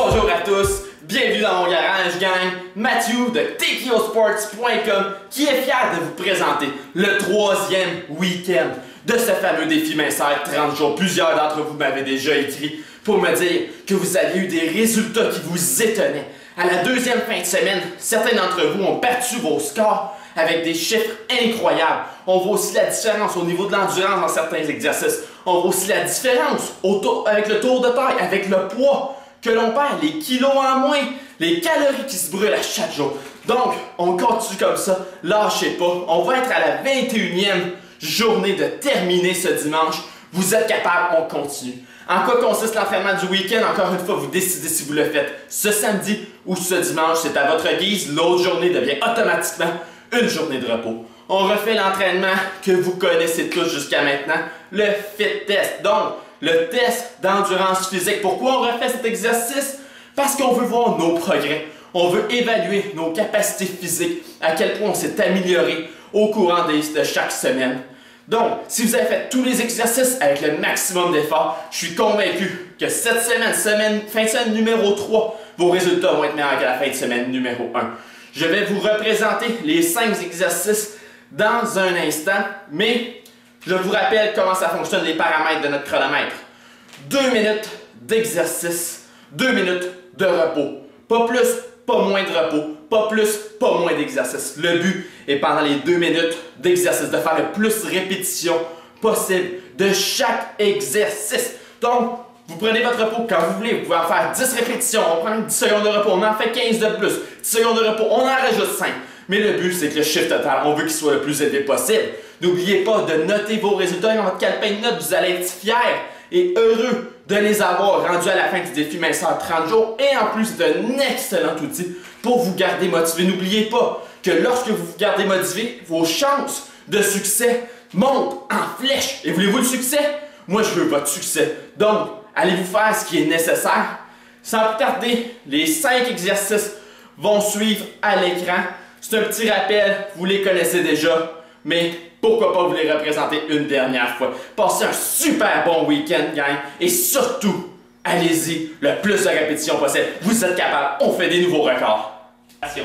Bonjour à tous, bienvenue dans mon garage, gang. Matthew de TKOsports.com qui est fier de vous présenter le 3e week-end de ce fameux défi minceur 30 jours. Plusieurs d'entre vous m'avaient déjà écrit pour me dire que vous aviez eu des résultats qui vous étonnaient. À la deuxième fin de semaine, certains d'entre vous ont battu vos scores avec des chiffres incroyables. On voit aussi la différence au niveau de l'endurance dans certains exercices. On voit aussi la différence avec le tour de taille, avec le poids que l'on perd, les kilos en moins, les calories qui se brûlent à chaque jour. Donc, on continue comme ça, lâchez pas. On va être à la 21e journée de terminer ce dimanche. Vous êtes capable, on continue. En quoi consiste l'entraînement du week-end? Encore une fois, vous décidez si vous le faites ce samedi ou ce dimanche. C'est à votre guise. L'autre journée devient automatiquement une journée de repos. On refait l'entraînement que vous connaissez tous jusqu'à maintenant, le fit test. Donc, le test d'endurance physique. Pourquoi on refait cet exercice? Parce qu'on veut voir nos progrès. On veut évaluer nos capacités physiques, à quel point on s'est amélioré au courant de chaque semaine. Donc, si vous avez fait tous les exercices avec le maximum d'efforts, je suis convaincu que cette semaine, fin de semaine numéro 3, vos résultats vont être meilleurs que la fin de semaine numéro 1. Je vais vous représenter les 5 exercices dans un instant, mais je vous rappelle comment ça fonctionne, les paramètres de notre chronomètre. 2 minutes d'exercice, 2 minutes de repos. Pas plus, pas moins de repos. Pas plus, pas moins d'exercice. Le but est pendant les 2 minutes d'exercice de faire le plus de répétitions possible de chaque exercice. Donc, vous prenez votre repos quand vous voulez. Vous pouvez en faire 10 répétitions. On prend 10 secondes de repos. On en fait 15 de plus. 10 secondes de repos. On en rajoute 5. Mais le but, c'est que le chiffre total, on veut qu'il soit le plus élevé possible. N'oubliez pas de noter vos résultats dans votre calepin de notes. Vous allez être fiers et heureux de les avoir rendus à la fin du défi minceur 30 jours. Et en plus, c'est un excellent outil pour vous garder motivé. N'oubliez pas que lorsque vous vous gardez motivé, vos chances de succès montent en flèche. Et voulez-vous le succès? Moi, je veux votre succès. Donc, allez-vous faire ce qui est nécessaire. Sans plus tarder, les 5 exercices vont suivre à l'écran. C'est un petit rappel, vous les connaissez déjà, mais pourquoi pas vous les représenter une dernière fois. Passez un super bon week-end, gang, et surtout, allez-y le plus de répétitions possible. Vous êtes capable, on fait des nouveaux records. Attention.